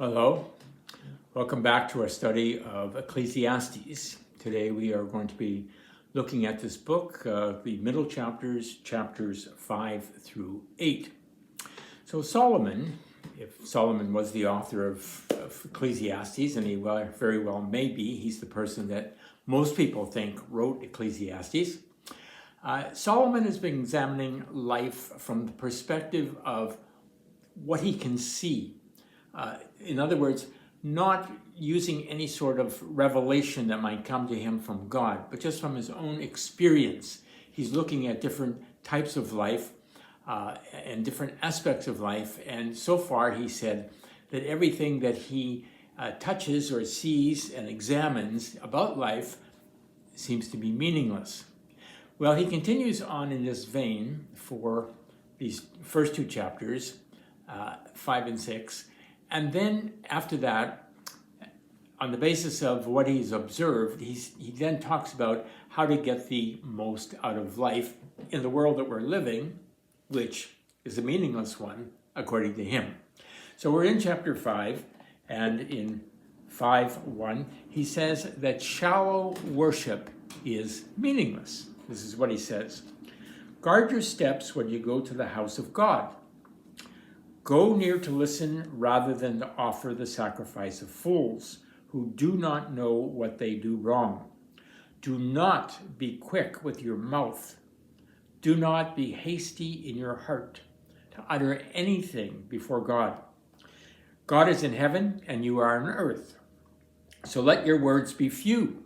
Hello, welcome back to our study of Ecclesiastes. Today we are going to be looking at this book, the middle chapters 5 through 8. So Solomon, if Solomon was the author of Ecclesiastes, and he very well may be, he's the person that most people think wrote Ecclesiastes. Solomon has been examining life from the perspective of what he can see. In other words, not using any sort of revelation that might come to him from God, but just from his own experience. He's looking at different types of life and different aspects of life. And so far, he said that everything that he touches or sees and examines about life seems to be meaningless. Well, he continues on in this vein for these first two chapters, 5 and 6. And then after that, on the basis of what he's observed, he then talks about how to get the most out of life in the world that we're living, which is a meaningless one, according to him. So we're in chapter 5, and in 5:1, he says that shallow worship is meaningless. This is what he says. Guard your steps when you go to the house of God. Go near to listen rather than to offer the sacrifice of fools who do not know what they do wrong. Do not be quick with your mouth. Do not be hasty in your heart to utter anything before God. God is in heaven and you are on earth. So let your words be few.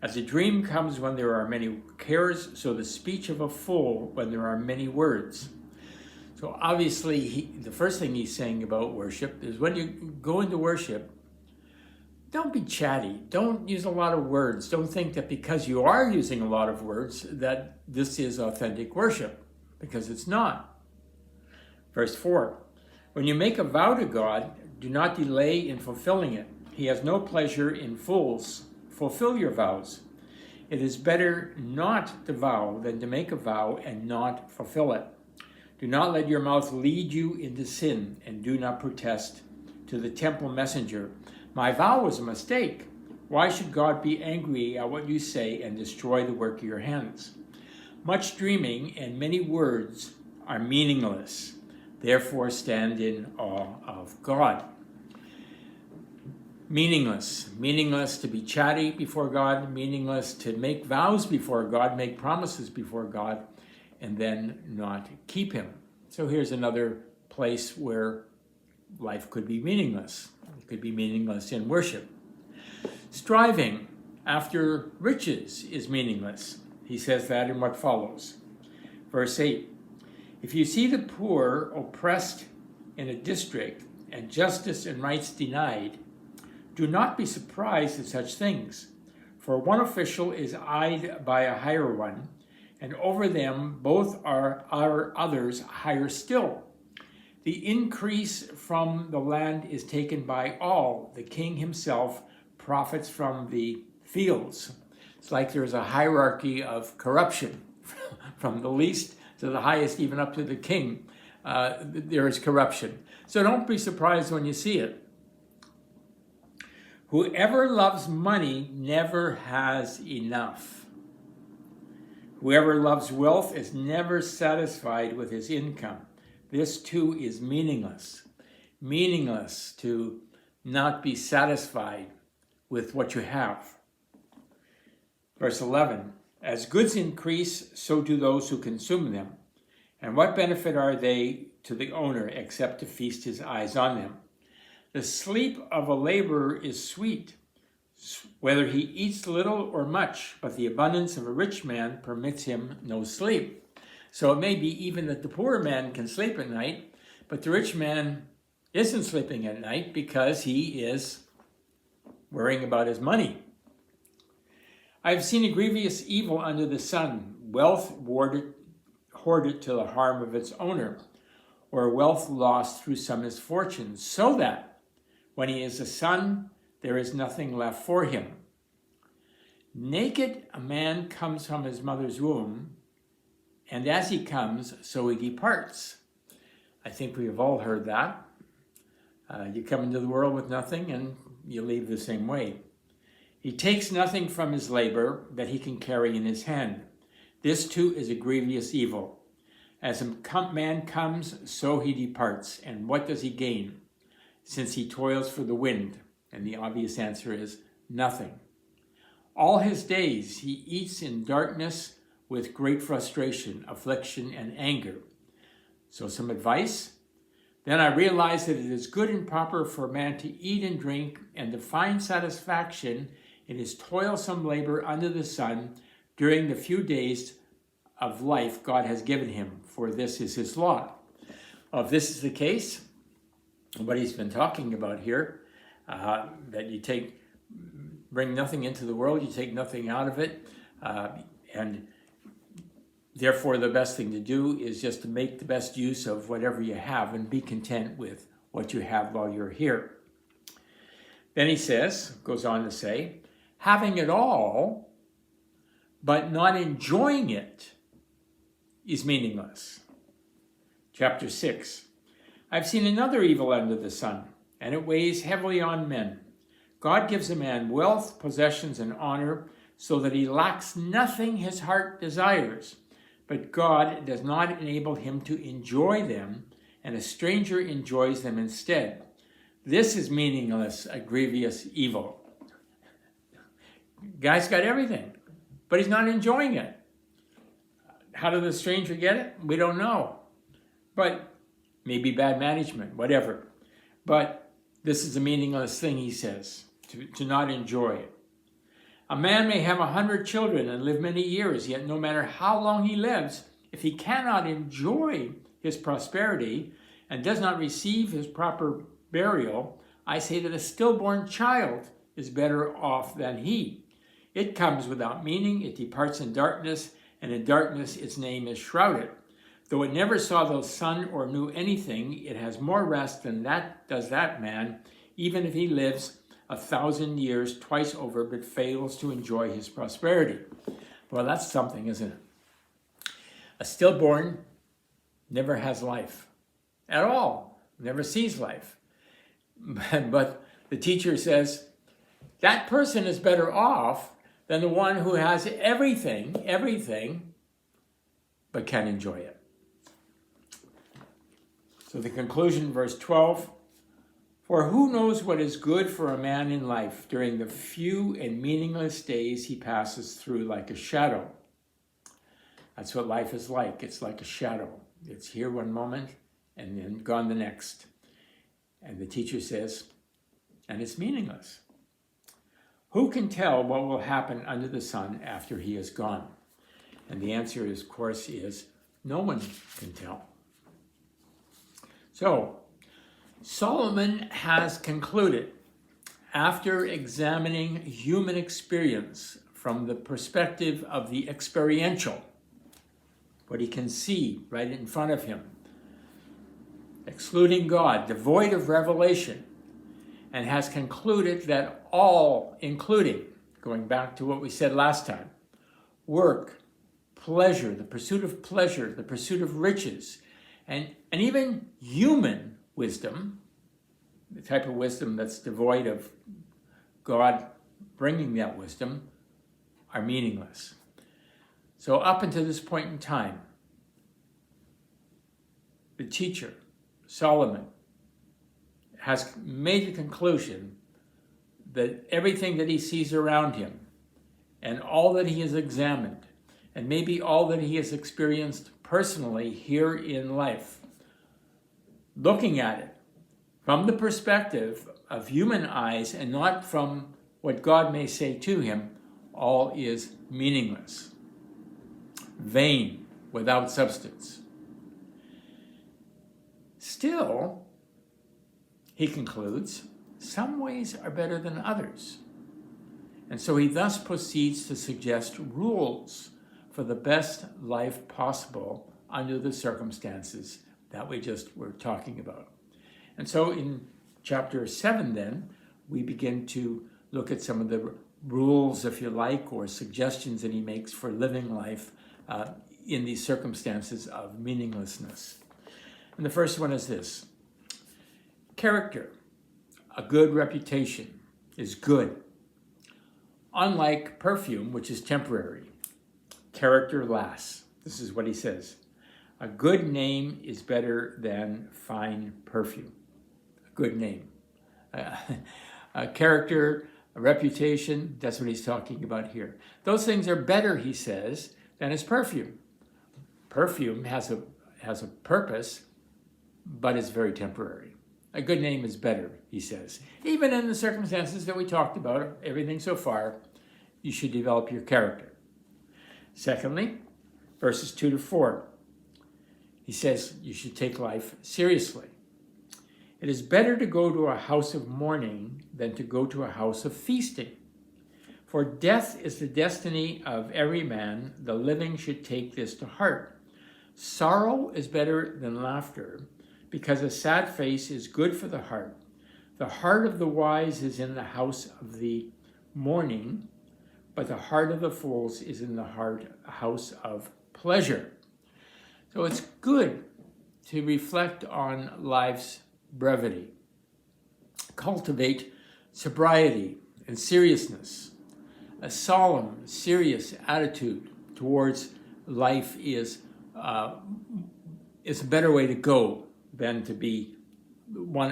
As a dream comes when there are many cares, so the speech of a fool when there are many words. So obviously, the first thing he's saying about worship is when you go into worship, don't be chatty. Don't use a lot of words. Don't think that because you are using a lot of words that this is authentic worship, because it's not. Verse 4, when you make a vow to God, do not delay in fulfilling it. He has no pleasure in fools. Fulfill your vows. It is better not to vow than to make a vow and not fulfill it. Do not let your mouth lead you into sin, and do not protest to the temple messenger. My vow was a mistake. Why should God be angry at what you say and destroy the work of your hands? Much dreaming and many words are meaningless. Therefore stand in awe of God. Meaningless. Meaningless to be chatty before God. Meaningless to make vows before God, make promises before God, and then not keep him. So here's another place where life could be meaningless. It could be meaningless in worship. Striving after riches is meaningless. He says that in what follows. Verse 8, if you see the poor oppressed in a district and justice and rights denied, do not be surprised at such things. For one official is eyed by a higher one, and over them both are others higher still. The increase from the land is taken by all. The king himself profits from the fields. It's like there's a hierarchy of corruption, from the least to the highest, even up to the king. There is corruption. So don't be surprised when you see it. Whoever loves money never has enough. Whoever loves wealth is never satisfied with his income. This too is meaningless. Meaningless to not be satisfied with what you have. Verse 11, as goods increase, so do those who consume them. And what benefit are they to the owner except to feast his eyes on them? The sleep of a laborer is sweet, whether he eats little or much, but the abundance of a rich man permits him no sleep. So it may be even that the poor man can sleep at night, but the rich man isn't sleeping at night because he is worrying about his money. I have seen a grievous evil under the sun, wealth hoarded to the harm of its owner, or wealth lost through some misfortune, so that when he is a son, there is nothing left for him. Naked a man comes from his mother's womb, and as he comes, so he departs. I think we have all heard that. You come into the world with nothing and you leave the same way. He takes nothing from his labor that he can carry in his hand. This too is a grievous evil. As a man comes, so he departs. And what does he gain? Since he toils for the wind. And the obvious answer is nothing. All his days he eats in darkness with great frustration, affliction, and anger. So some advice. Then I realized that it is good and proper for a man to eat and drink and to find satisfaction in his toilsome labor under the sun during the few days of life God has given him, for this is his lot. Well, if this is the case, what he's been talking about here, that you bring nothing into the world, you take nothing out of it, and therefore the best thing to do is just to make the best use of whatever you have and be content with what you have while you're here. Then he goes on to say, having it all, but not enjoying it is meaningless. Chapter 6. I've seen another evil under the sun, and it weighs heavily on men. God gives a man wealth, possessions, and honor, so that he lacks nothing his heart desires. But God does not enable him to enjoy them, and a stranger enjoys them instead. This is meaningless, a grievous evil. Guy's got everything, but he's not enjoying it. How did the stranger get it? We don't know. But maybe bad management, whatever. But this is a meaningless thing, he says, to not enjoy it. A man may have 100 children and live many years, yet no matter how long he lives, if he cannot enjoy his prosperity and does not receive his proper burial, I say that a stillborn child is better off than he. It comes without meaning, it departs in darkness, and in darkness its name is shrouded. Though it never saw the sun or knew anything, it has more rest than does that man, even if he lives 1,000 years twice over, but fails to enjoy his prosperity. Well, that's something, isn't it? A stillborn never has life at all, never sees life. But the teacher says, that person is better off than the one who has everything, but can't enjoy it. So the conclusion, verse 12, for who knows what is good for a man in life during the few and meaningless days he passes through like a shadow? That's what life is like. It's like a shadow. It's here one moment and then gone the next. And the teacher says, and it's meaningless. Who can tell what will happen under the sun after he is gone? And the answer, of course, is no one can tell. So, Solomon has concluded, after examining human experience from the perspective of the experiential, what he can see right in front of him, excluding God, devoid of revelation, and has concluded that all, including, going back to what we said last time, work, pleasure, the pursuit of pleasure, the pursuit of riches, and even human wisdom, the type of wisdom that's devoid of God bringing that wisdom, are meaningless. So up until this point in time, the teacher, Solomon, has made the conclusion that everything that he sees around him and all that he has examined and maybe all that he has experienced personally here in life, looking at it from the perspective of human eyes and not from what God may say to him, all is meaningless, vain, without substance. Still, he concludes, some ways are better than others. And so he thus proceeds to suggest rules for the best life possible under the circumstances that we just were talking about. And so in chapter 7 then, we begin to look at some of the rules, if you like, or suggestions that he makes for living life in these circumstances of meaninglessness. And the first one is this: character a good reputation is good. Unlike perfume, which is temporary, character lasts. This is what he says. A good name is better than fine perfume. A good name. A character, a reputation, that's what he's talking about here. Those things are better, he says, than his perfume. Perfume has a purpose, but it's very temporary. A good name is better, he says. Even in the circumstances that we talked about, everything so far, you should develop your character. Secondly, verses 2 to 4, he says you should take life seriously. It is better to go to a house of mourning than to go to a house of feasting. For death is the destiny of every man. The living should take this to heart. Sorrow is better than laughter, because a sad face is good for the heart. The heart of the wise is in the house of the mourning, but the heart of the fools is in the house of pleasure. So it's good to reflect on life's brevity. Cultivate sobriety and seriousness. A solemn, serious attitude towards life is a better way to go than to be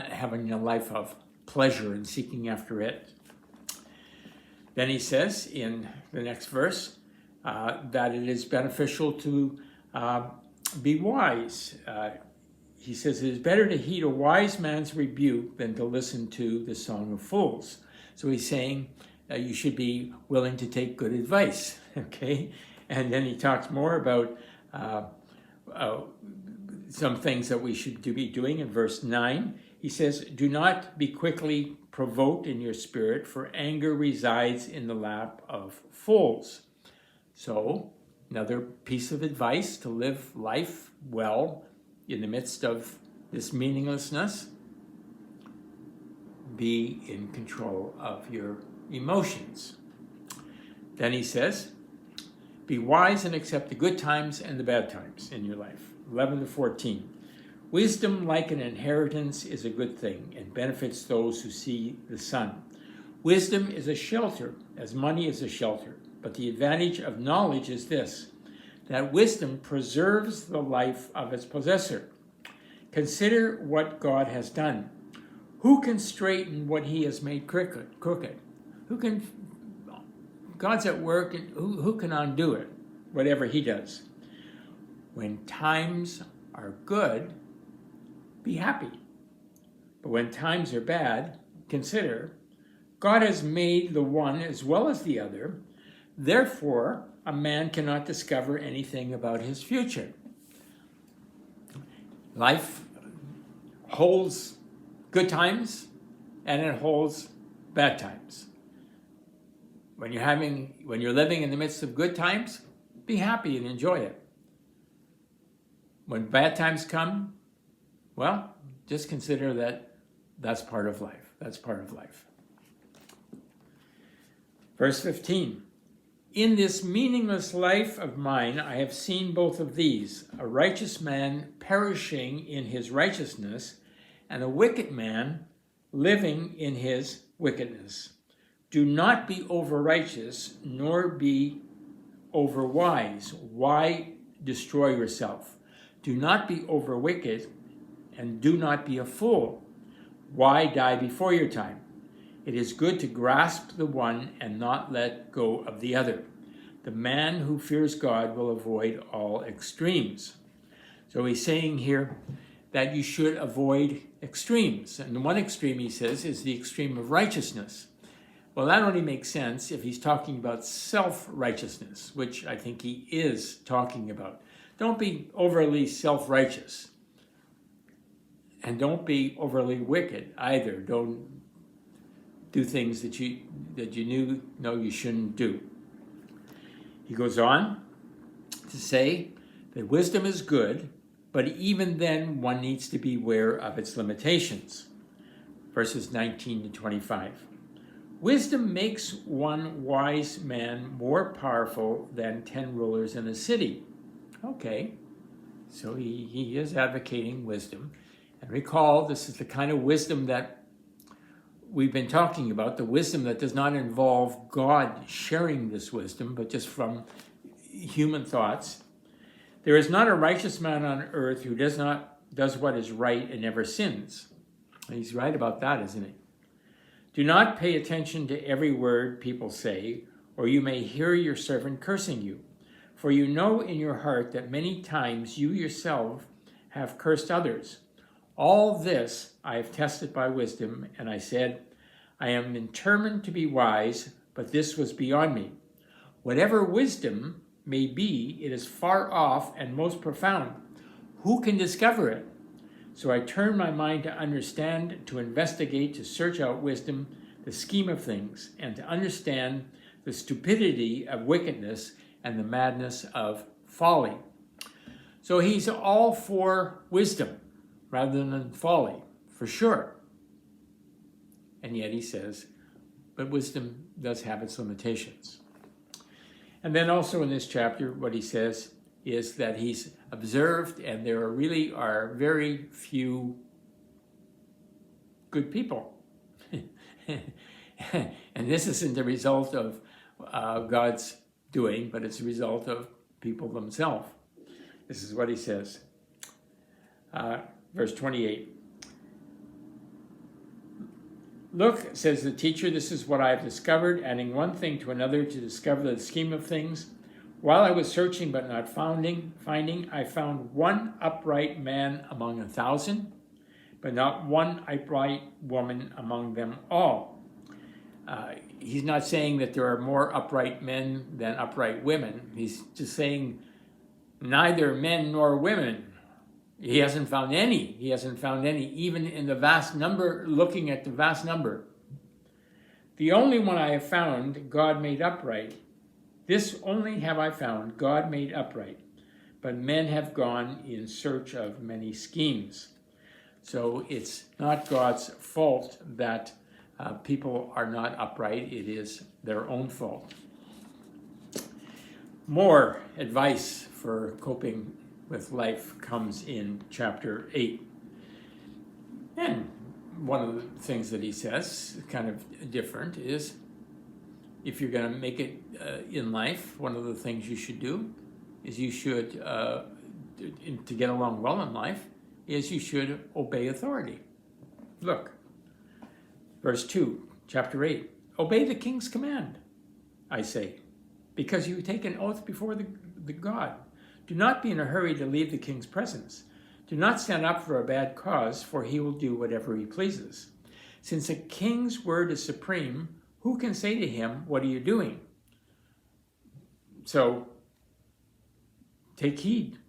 having a life of pleasure and seeking after it. Then he says in the next verse that it is beneficial to be wise. He says it is better to heed a wise man's rebuke than to listen to the song of fools. So he's saying you should be willing to take good advice, okay? And then he talks more about some things that we should be doing in verse 9. He says, do not be quickly provoked in your spirit, for anger resides in the lap of fools. So, another piece of advice to live life well in the midst of this meaninglessness: be in control of your emotions. Then he says, be wise and accept the good times and the bad times in your life. 11 to 14. Wisdom, like an inheritance, is a good thing and benefits those who see the sun. Wisdom is a shelter, as money is a shelter. But the advantage of knowledge is this, that wisdom preserves the life of its possessor. Consider what God has done. Who can straighten what he has made crooked? God's at work, and who can undo it, whatever he does? When times are good, be happy. But when times are bad, consider, God has made the one as well as the other. Therefore, a man cannot discover anything about his future. Life holds good times and it holds bad times. When you're living in the midst of good times, be happy and enjoy it. When bad times come, well, just consider that that's part of life. That's part of life. Verse 15. In this meaningless life of mine, I have seen both of these, a righteous man perishing in his righteousness, and a wicked man living in his wickedness. Do not be over-righteous, nor be over-wise. Why destroy yourself? Do not be over-wicked, and do not be a fool. Why die before your time? It is good to grasp the one and not let go of the other. The man who fears God will avoid all extremes. So he's saying here that you should avoid extremes. And one extreme, he says, is the extreme of righteousness. Well, that only makes sense if he's talking about self-righteousness, which I think he is talking about. Don't be overly self-righteous. And don't be overly wicked either. Don't do things that you know you shouldn't do. He goes on to say that wisdom is good, but even then one needs to be aware of its limitations. Verses 19 to 25. Wisdom makes one wise man more powerful than 10 rulers in a city. Okay, so he is advocating wisdom. And recall, this is the kind of wisdom that we've been talking about, the wisdom that does not involve God sharing this wisdom, but just from human thoughts. There is not a righteous man on earth who does what is right and never sins. He's right about that, isn't he? Do not pay attention to every word people say, or you may hear your servant cursing you. For you know in your heart that many times you yourself have cursed others. All this I have tested by wisdom, and I said, I am determined to be wise, but this was beyond me. Whatever wisdom may be, it is far off and most profound. Who can discover it? So I turned my mind to understand, to investigate, to search out wisdom, the scheme of things, and to understand the stupidity of wickedness and the madness of folly. So he's all for wisdom rather than folly, for sure. And yet he says, but wisdom does have its limitations. And then also in this chapter, what he says is that he's observed, and there really are very few good people. And this isn't the result of God's doing, but it's a result of people themselves. This is what he says. Verse 28. Look, says the teacher, this is what I have discovered, adding one thing to another to discover the scheme of things. While I was searching but not finding, I found one upright man among 1,000, but not one upright woman among them all. He's not saying that there are more upright men than upright women. He's just saying neither men nor women. He hasn't found any. He hasn't found any, even in the vast number, looking at the vast number. The only one I have found, God made upright. This only have I found, God made upright. But men have gone in search of many schemes. So it's not God's fault that people are not upright. It is their own fault. More advice for coping with life comes in chapter 8. And one of the things that he says, kind of different, is if you're going to make it in life, one of the things you should do is you should, to get along well in life, is you should obey authority. Look, verse 2, chapter 8. Obey the king's command, I say, because you take an oath before the God. Do not be in a hurry to leave the king's presence. Do not stand up for a bad cause, for he will do whatever he pleases. Since a king's word is supreme, who can say to him, what are you doing? So, take heed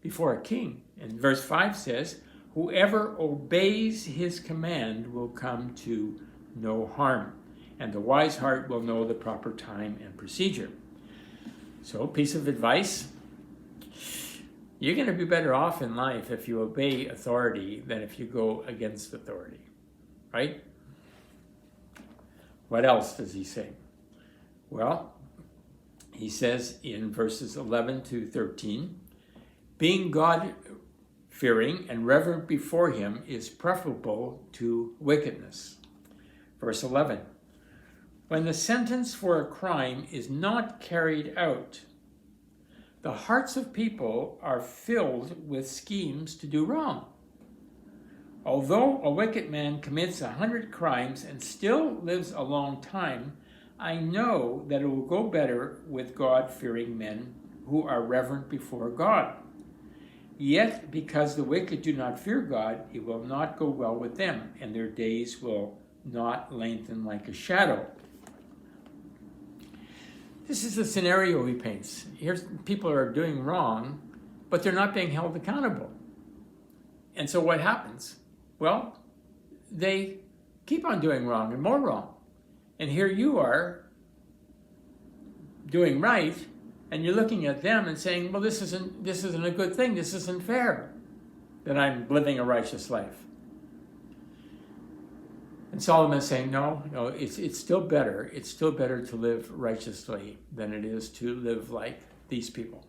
before a king. And verse 5 says, whoever obeys his command will come to no harm, and the wise heart will know the proper time and procedure. So, piece of advice. You're going to be better off in life if you obey authority than if you go against authority, right? What else does he say? Well, he says in verses 11 to 13, being God-fearing and reverent before him is preferable to wickedness. Verse 11, when the sentence for a crime is not carried out, the hearts of people are filled with schemes to do wrong. Although a wicked man commits 100 crimes and still lives a long time, I know that it will go better with God-fearing men who are reverent before God. Yet, because the wicked do not fear God, it will not go well with them, and their days will not lengthen like a shadow. This is the scenario he paints. Here's people are doing wrong, but they're not being held accountable. And so what happens? Well, they keep on doing wrong and more wrong. And here you are doing right, and you're looking at them and saying, well, this isn't a good thing. This isn't fair that I'm living a righteous life. And Solomon is saying, no, it's still better. It's still better to live righteously than it is to live like these people.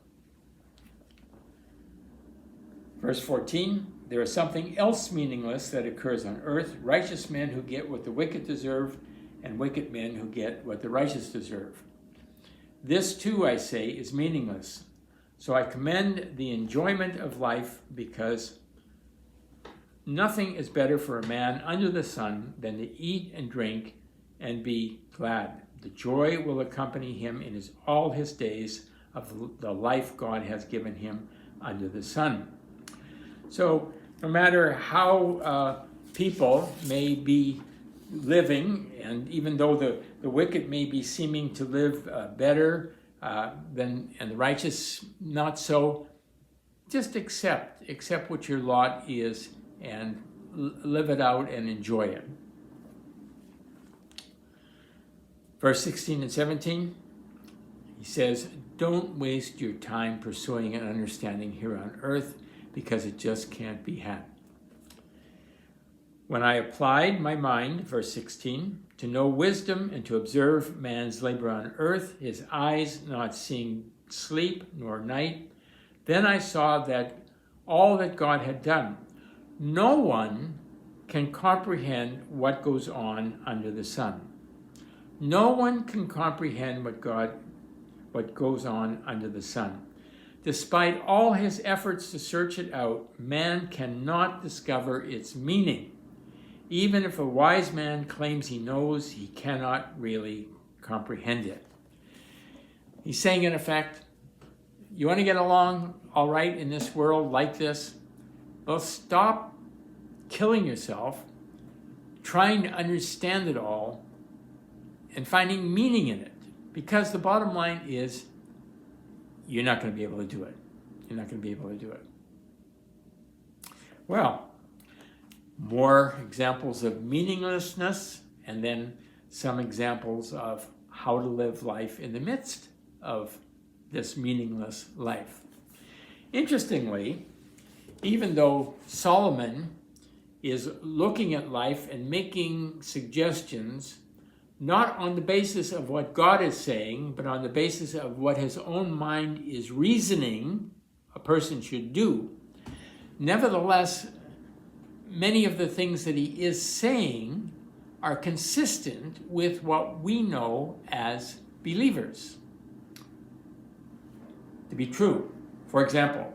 Verse 14, there is something else meaningless that occurs on earth: righteous men who get what the wicked deserve, and wicked men who get what the righteous deserve. This too, I say, is meaningless. So I commend the enjoyment of life, because nothing is better for a man under the sun than to eat and drink and be glad. The joy will accompany him in all his days of the life God has given him under the sun. So no matter how people may be living, and even though the wicked may be seeming to live better and the righteous not so, just accept what your lot is and live it out and enjoy it. Verse 16 and 17, he says, don't waste your time pursuing an understanding here on earth, because it just can't be had. When I applied my mind, verse 16, to know wisdom and to observe man's labor on earth, his eyes not seeing sleep nor night, then I saw that all that God had done. No one can comprehend what goes on under the sun. No one can comprehend what goes on under the sun. Despite all his efforts to search it out, man cannot discover its meaning. Even if a wise man claims he knows, he cannot really comprehend it. He's saying, in effect, you want to get along all right in this world like this? Well, stop killing yourself trying to understand it all and finding meaning in it. Because the bottom line is, you're not going to be able to do it. You're not going to be able to do it. Well, more examples of meaninglessness, and then some examples of how to live life in the midst of this meaningless life. Interestingly, even though Solomon is looking at life and making suggestions not on the basis of what God is saying, but on the basis of what his own mind is reasoning a person should do, nevertheless, many of the things that he is saying are consistent with what we know as believers to be true. For example,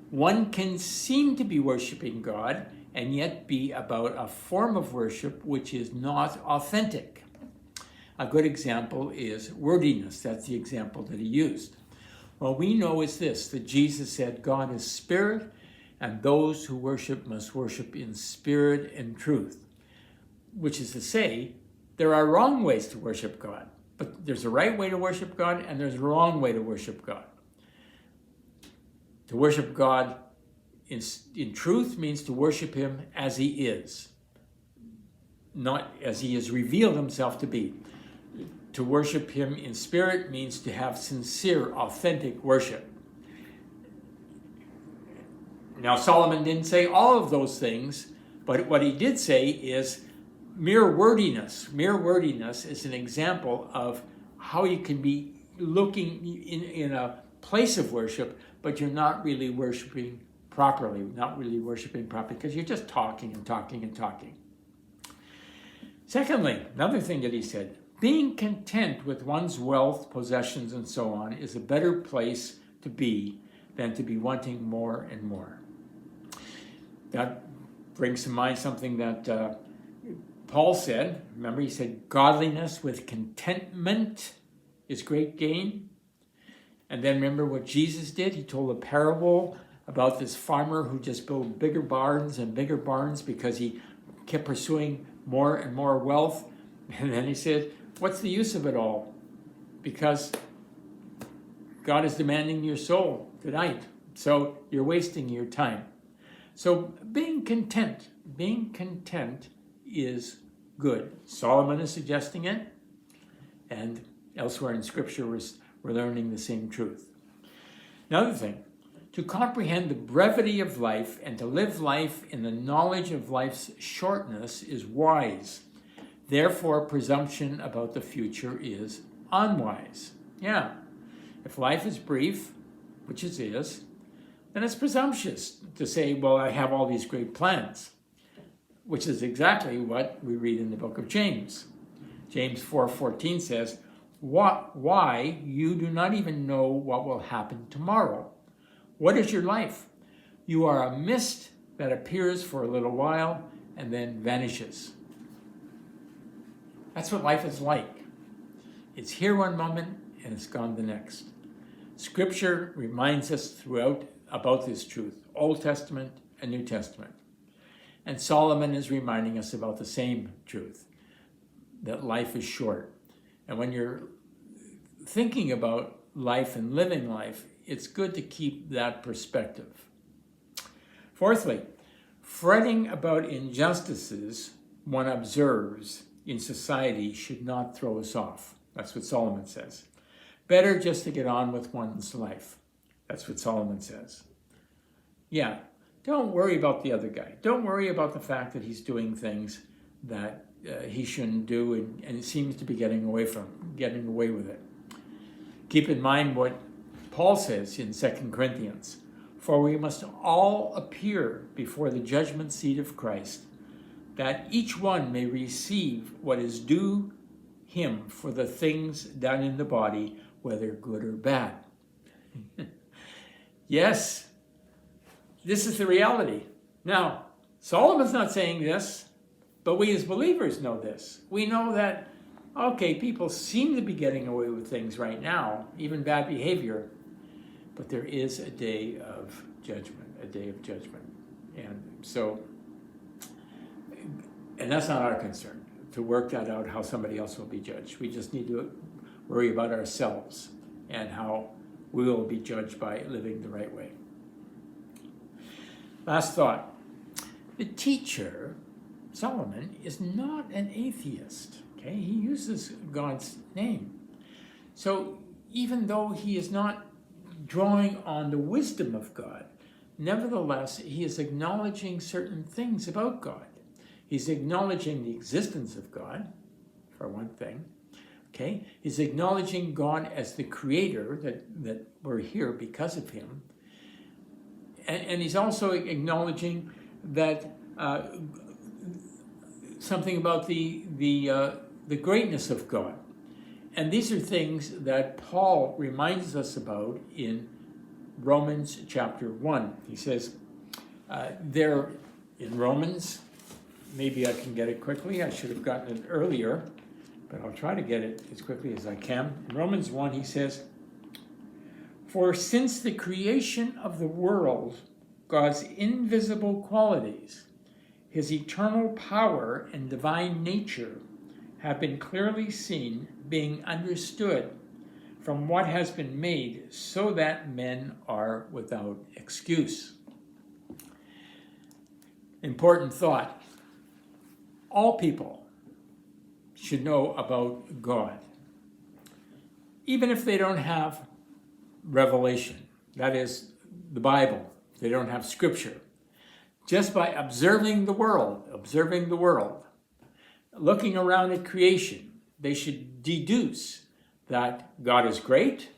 one can seem to be worshiping God and yet be about a form of worship which is not authentic. A good example is wordiness. That's the example that he used. What we know is this, that Jesus said God is spirit, and those who worship must worship in spirit and truth, which is to say, there are wrong ways to worship God, but there's a right way to worship God and there's a wrong way to worship God. To worship God in truth means to worship him as he is, not as he has revealed himself to be. To worship him in spirit means to have sincere, authentic worship. Now, Solomon didn't say all of those things, but what he did say is mere wordiness. Mere wordiness is an example of how you can be looking in a place of worship, but you're not really worshiping properly, because you're just talking and talking and talking. Secondly, another thing that he said, being content with one's wealth, possessions, and so on is a better place to be than to be wanting more and more. That brings to mind something that Paul said. Remember, he said, godliness with contentment is great gain. And then remember what Jesus did? He told a parable about this farmer who just built bigger barns and bigger barns because he kept pursuing more and more wealth. And then he said, what's the use of it all? Because God is demanding your soul tonight. So you're wasting your time. So being content is good. Solomon is suggesting it, and elsewhere in Scripture we're learning the same truth. Another thing, to comprehend the brevity of life and to live life in the knowledge of life's shortness is wise. Therefore, presumption about the future is unwise. Yeah, if life is brief, which it is, then it's presumptuous to say, well, I have all these great plans, which is exactly what we read in the book of James. James 4:14 says, why you do not even know what will happen tomorrow? What is your life? You are a mist that appears for a little while and then vanishes. That's what life is like. It's here one moment and it's gone the next. Scripture reminds us throughout about this truth, Old Testament and New Testament. And Solomon is reminding us about the same truth, that life is short. And when you're thinking about life and living life, it's good to keep that perspective. Fourthly, fretting about injustices one observes in society should not throw us off. That's what Solomon says. Better just to get on with one's life. That's what Solomon says. Yeah, don't worry about the other guy. Don't worry about the fact that he's doing things that he shouldn't do and seems to be getting away with it. Keep in mind what Paul says in 2 Corinthians, for we must all appear before the judgment seat of Christ, that each one may receive what is due him for the things done in the body, whether good or bad. Yes, this is the reality. Now, Solomon's not saying this, but we as believers know this. We know that, okay, people seem to be getting away with things right now, even bad behavior, but there is a day of judgment, And that's not our concern, to work that out, how somebody else will be judged. We just need to worry about ourselves and how we will be judged by living the right way. Last thought. The teacher, Solomon, is not an atheist. Okay, he uses God's name. So even though he is not drawing on the wisdom of God, nevertheless, he is acknowledging certain things about God. He's acknowledging the existence of God, for one thing. Okay, he's acknowledging God as the creator, that we're here because of him. And he's also acknowledging that something about the greatness of God. And these are things that Paul reminds us about in Romans chapter 1. He says, there in Romans, maybe I can get it quickly. I should have gotten it earlier, but I'll try to get it as quickly as I can. In Romans 1, he says, for since the creation of the world, God's invisible qualities, his eternal power and divine nature have been clearly seen, being understood from what has been made, so that men are without excuse. Important thought. All people should know about God, even if they don't have revelation, that is, the Bible. They don't have Scripture. Just by observing the world, looking around at creation, they should deduce that God is great,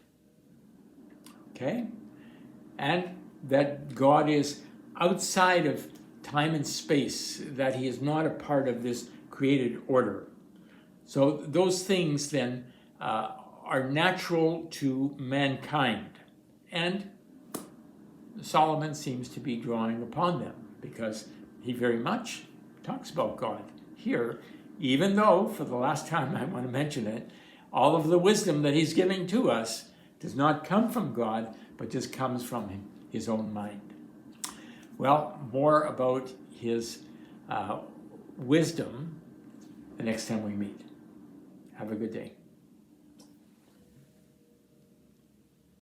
okay, and that God is outside of time and space, that he is not a part of this created order. So those things then are natural to mankind. And Solomon seems to be drawing upon them because he very much talks about God here, even though, for the last time I want to mention it, all of the wisdom that he's giving to us does not come from God, but just comes from his own mind. Well, more about his wisdom the next time we meet. Have a good day.